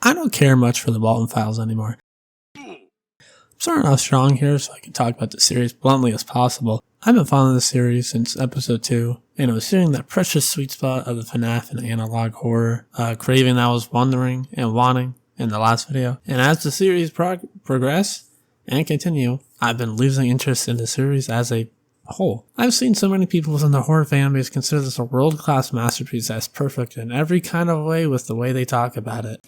I don't care much for the Walten Files anymore. I'm starting off strong here so I can talk about the series bluntly as possible. I've been following the series since episode 2, and I was hitting that precious sweet spot of the FNAF and analog horror craving I was wondering and wanting in the last video. And as the series progress and continue, I've been losing interest in the series as a whole. I've seen so many people within the horror fan base consider this a world-class masterpiece that's perfect in every kind of way with the way they talk about it.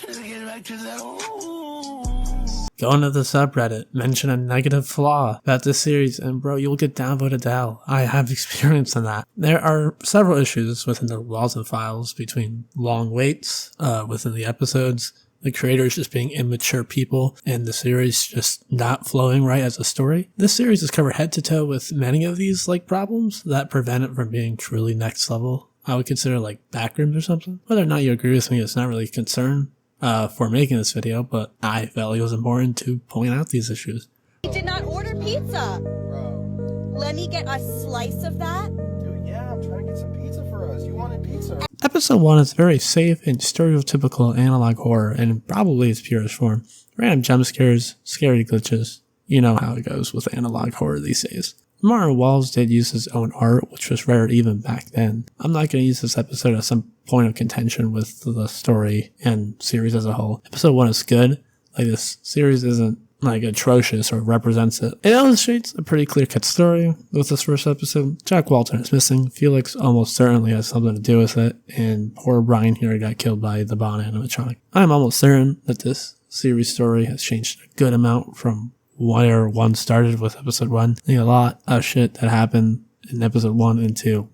Go into the subreddit, mention a negative flaw about this series, and bro, you'll get downvoted to hell. I have experience in that. There are several issues within the Walten Files, between long waits within the episodes, the creators just being immature people, and the series just not flowing right as a story. This series is covered head to toe with many of these problems that prevent it from being truly next level. I would consider backrooms or something. Whether or not you agree with me is not really a concern for making this video, but I felt it was important to point out these issues. I did not order pizza. Bro. Let me get a slice of that. Dude, yeah, I'm trying to get some pizza for us. You wanted pizza. Episode 1 is very safe and stereotypical analog horror, and in probably its purest form. Random jump scares, scary glitches. You know how it goes with analog horror these days. Martin Walls did use his own art, which was rare even back then. I'm not going to use this episode as some point of contention with the story and series as a whole. Episode 1 is good. This series isn't atrocious or represents it. It illustrates a pretty clear-cut story with this first episode. Jack Walton is missing. Felix almost certainly has something to do with it, and poor Brian here got killed by the Bond animatronic. I'm almost certain that this series story has changed a good amount from where one started with episode 1. I think a lot of shit that happened in episode 1 and 2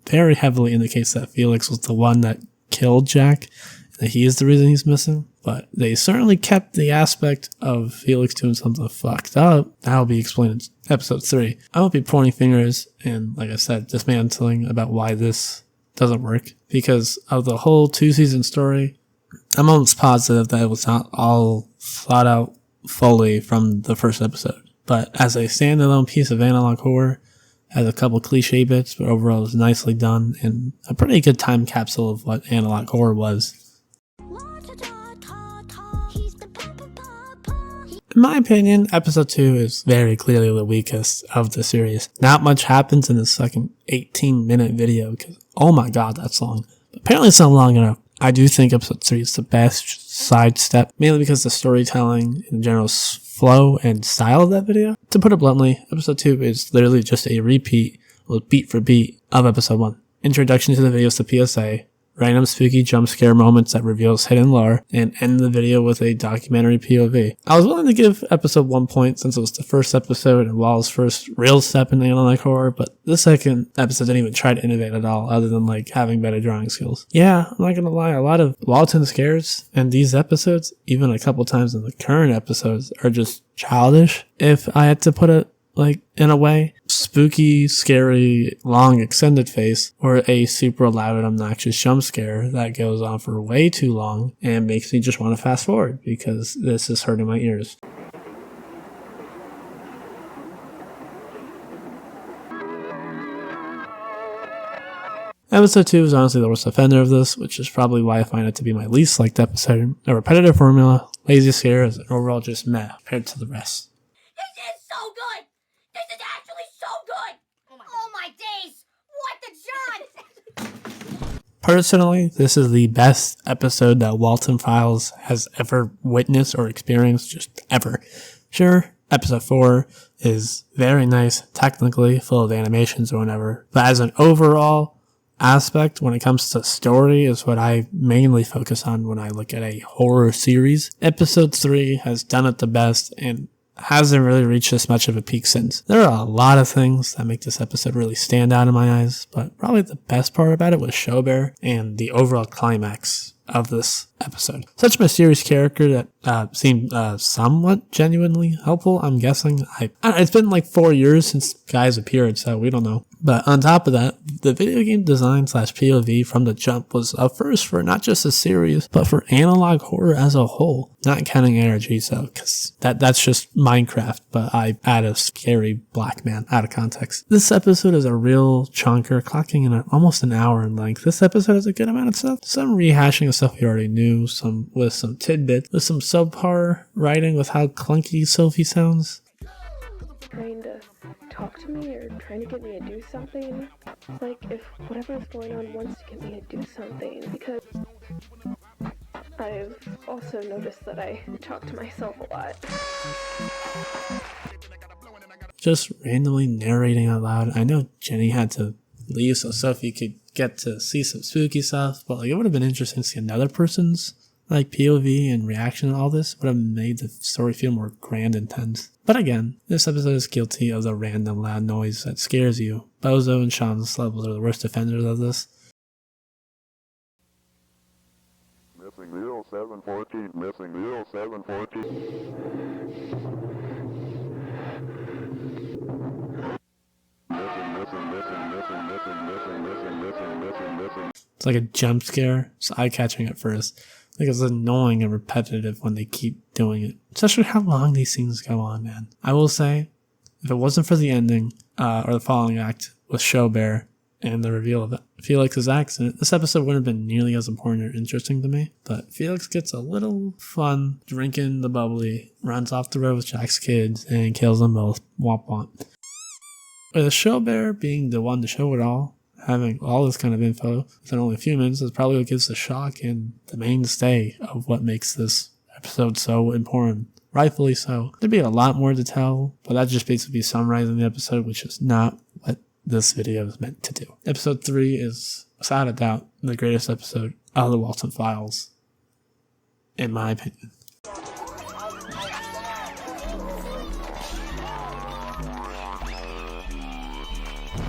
very heavily indicates that Felix was the one that killed Jack, and that he is the reason he's missing. But they certainly kept the aspect of Felix doing something fucked up. That'll be explained in episode 3. I won't be pointing fingers and, like I said, dismantling about why this doesn't work. Because of the whole 2-season story, I'm almost positive that it was not all thought out fully from the first episode. But as a standalone piece of analog horror, has a couple cliche bits, but overall is nicely done and a pretty good time capsule of what analog horror was. In my opinion, episode 2 is very clearly the weakest of the series. Not much happens in the second 18-minute video because, oh my god, that's long. But apparently it's not long enough. I do think episode 3 is the best sidestep, mainly because the storytelling and general flow and style of that video. To put it bluntly, episode 2 is literally just a repeat, beat for beat, of episode 1. Introduction to the video is the PSA, random spooky jump scare moments that reveals hidden lore, and end the video with a documentary POV. I was willing to give episode 1 point since it was the first episode and Wall's first real step in analog horror, but the second episode didn't even try to innovate at all, other than having better drawing skills. Yeah, I'm not gonna lie, a lot of Walten scares in these episodes, even a couple times in the current episodes, are just childish, if I had to put it in a way. Spooky, scary, long, extended face, or a super loud and obnoxious jump scare that goes on for way too long and makes me just want to fast forward because this is hurting my ears. Episode 2 is honestly the worst offender of this, which is probably why I find it to be my least liked episode. A repetitive formula, lazy scares, and overall just meh compared to the rest. This is so good. This is actually so good. Oh my days. What the John? Personally, this is the best episode that Walten Files has ever witnessed or experienced, just ever. Sure, episode 4 is very nice, technically, full of animations or whatever, but as an overall aspect when it comes to story is what I mainly focus on when I look at a horror series. Episode 3 has done it the best and hasn't really reached this much of a peak since. There are a lot of things that make this episode really stand out in my eyes, but probably the best part about it was Showbear and the overall climax of this episode. Such a mysterious character that seemed somewhat genuinely helpful, I'm guessing. It's been like 4 years since guys appeared, so we don't know. But on top of that, the video game design / POV from the jump was a first for not just the series, but for analog horror as a whole. Not counting ARG, so, because that's just Minecraft, but I add a scary black man out of context. This episode is a real chunker, clocking in at almost an hour in length. This episode has a good amount of stuff. Some rehashing of stuff we already knew, some with some tidbits, with some subpar writing with how clunky Sophie sounds. Trying to talk to me or trying to get me to do something. It's like if whatever's going on wants to get me to do something, because I've also noticed that I talk to myself a lot. Just randomly narrating out loud. I know Jenny had to leave so Sophie could get to see some spooky stuff, but like it would have been interesting to see another person's like POV and reaction to all this. Would have made the story feel more grand and tense. But again, this episode is guilty of the random loud noise that scares you. Bozo and Sean's levels are the worst offenders of this. Missing 0714, missing 0714. It's like a jump scare. It's eye-catching at first. Like it's annoying and repetitive when they keep doing it. Especially how long these scenes go on, man. I will say, if it wasn't for the ending, or the following act with Showbear and the reveal of Felix's accident, this episode wouldn't have been nearly as important or interesting to me. But Felix gets a little fun, drinking the bubbly, runs off the road with Jack's kids, and kills them both. Womp womp. With the Showbear being the one to show it all, having all this kind of info within only a few minutes is probably what gives the shock and the mainstay of what makes this episode so important. Rightfully so. There'd be a lot more to tell, but that just basically summarizing the episode, which is not what this video is meant to do. Episode 3 is, without a doubt, the greatest episode of the Walten Files, in my opinion.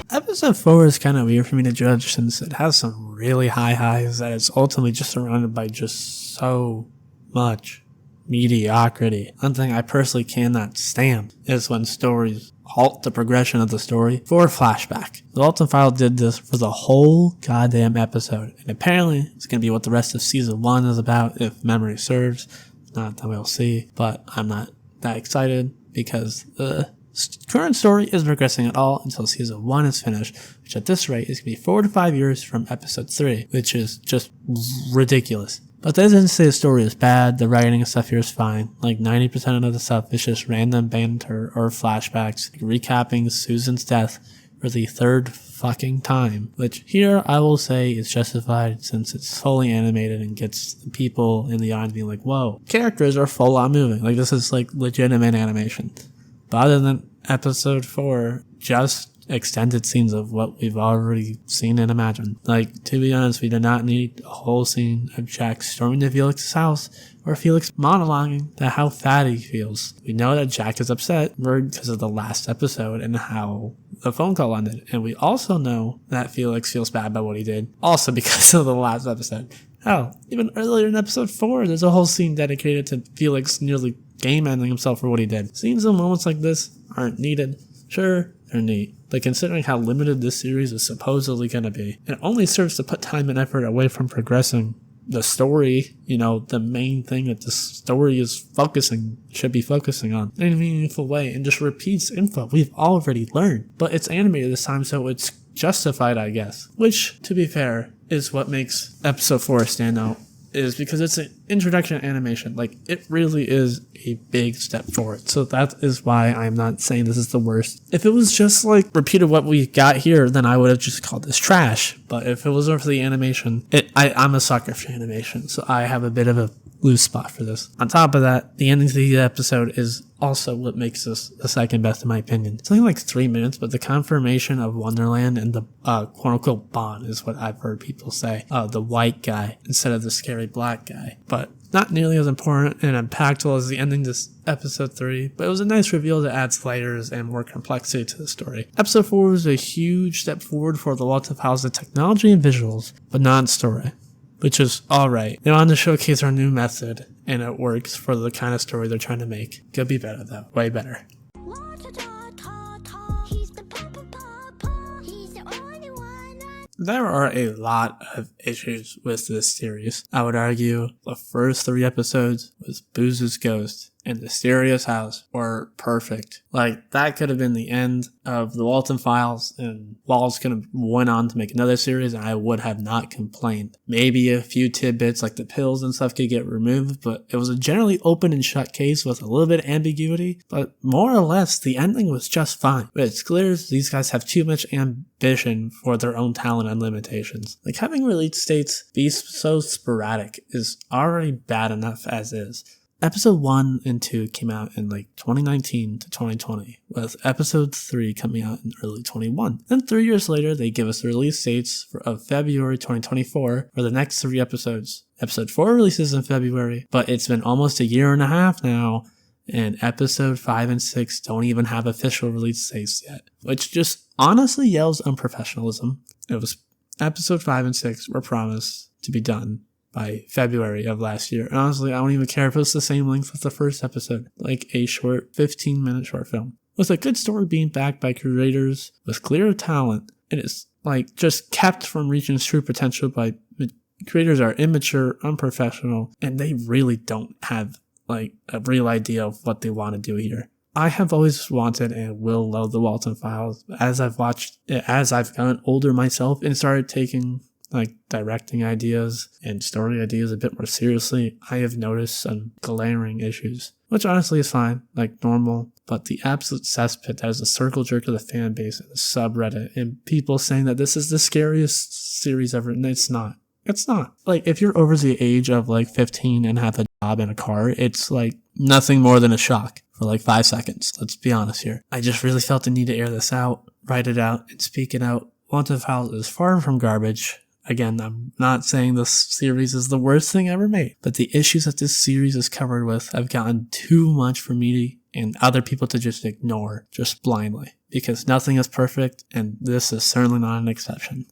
Episode 4 is kind of weird for me to judge since it has some really high highs that it's ultimately just surrounded by just so much mediocrity. One thing I personally cannot stand is when stories halt the progression of the story for a flashback. The Walten File did this for the whole goddamn episode, and apparently it's going to be what the rest of season 1 is about if memory serves. If not, then we'll see, but I'm not that excited because the current story is progressing at all until season 1 is finished, which at this rate is going to be 4 to 5 years from episode 3, which is just ridiculous. But that doesn't say the story is bad. The writing and stuff here is fine. Like 90% of the stuff is just random banter or flashbacks, like recapping Susan's death for the 3rd fucking time, which here I will say is justified since it's fully animated and gets the people in the audience being like, whoa, characters are full on moving. Like this is like legitimate animation. But other than episode 4, just extended scenes of what we've already seen and imagined. Like, to be honest, we did not need a whole scene of Jack storming to Felix's house or Felix monologuing to how fat he feels. We know that Jack is upset because of the last episode and how the phone call ended. And we also know that Felix feels bad about what he did, also because of the last episode. Hell, even earlier in episode 4, there's a whole scene dedicated to Felix nearly game-ending himself for what he did. Scenes and moments like this aren't needed. Sure, they're neat, but considering how limited this series is supposedly going to be, it only serves to put time and effort away from progressing the story, the main thing that the story should be focusing on in a meaningful way, and just repeats info we've already learned. But it's animated this time, so it's justified, I guess. Which, to be fair, is what makes episode 4 stand out, is because it's an introduction animation. Like, it really is a big step forward. So that is why I'm not saying this is the worst. If it was just like repeated what we got here, then I would have just called this trash. But if it wasn't for the animation, I'm a sucker for animation, so I have a bit of a loose spot for this. On top of that, the ending to the episode is also what makes this the second best in my opinion. It's only like 3 minutes, but the confirmation of Wonderland and the quote-unquote Bond is what I've heard people say. The white guy instead of the scary black guy. But not nearly as important and impactful as the ending to episode 3, but it was a nice reveal that adds layers and more complexity to the story. Episode 4 was a huge step forward for the Walten Files in technology and visuals, but not in story. which is alright. They wanted to showcase our new method, and it works for the kind of story they're trying to make. Could be better though. Way better. There are a lot of issues with this series. I would argue the first 3 episodes with Booze's ghost and the Mysterious House were perfect. Like, that could have been the end of the Walten Files, and Walls could have went on to make another series, and I would have not complained. Maybe a few tidbits like the pills and stuff could get removed, but it was a generally open and shut case with a little bit of ambiguity, but more or less, the ending was just fine. But it's clear these guys have too much ambition for their own talent and limitations. Like, having release dates be so sporadic is already bad enough as is. Episode 1 and 2 came out in like 2019 to 2020, with episode 3 coming out in early 21. Then 3 years later, they give us the release dates of February 2024 for the next 3 episodes. Episode 4 releases in February, but it's been almost a year and a half now, and episode 5 and 6 don't even have official release dates yet, which just honestly yells unprofessionalism. It was episode 5 and 6 were promised to be done by February of last year. And honestly, I don't even care if it's the same length as the first episode, like a short 15-minute short film. With a good story being backed by creators with clear talent, it is like just kept from reaching its true potential by creators are immature, unprofessional, and they really don't have like a real idea of what they want to do here. I have always wanted and will love the Walten Files. As I've gotten older myself and started taking like directing ideas and story ideas a bit more seriously, I have noticed some glaring issues, which honestly is fine, like normal, but the absolute cesspit that is a circle jerk of the fan base and the subreddit and people saying that this is the scariest series ever, and it's not. It's not. Like, if you're over the age of like 15 and have a job in a car, it's like nothing more than a shock for like 5 seconds. Let's be honest here. I just really felt the need to air this out, write it out, and speak it out. Walten Files is far from garbage. Again, I'm not saying this series is the worst thing ever made, but the issues that this series is covered with have gotten too much for me and other people to just ignore, just blindly, because nothing is perfect, and this is certainly not an exception.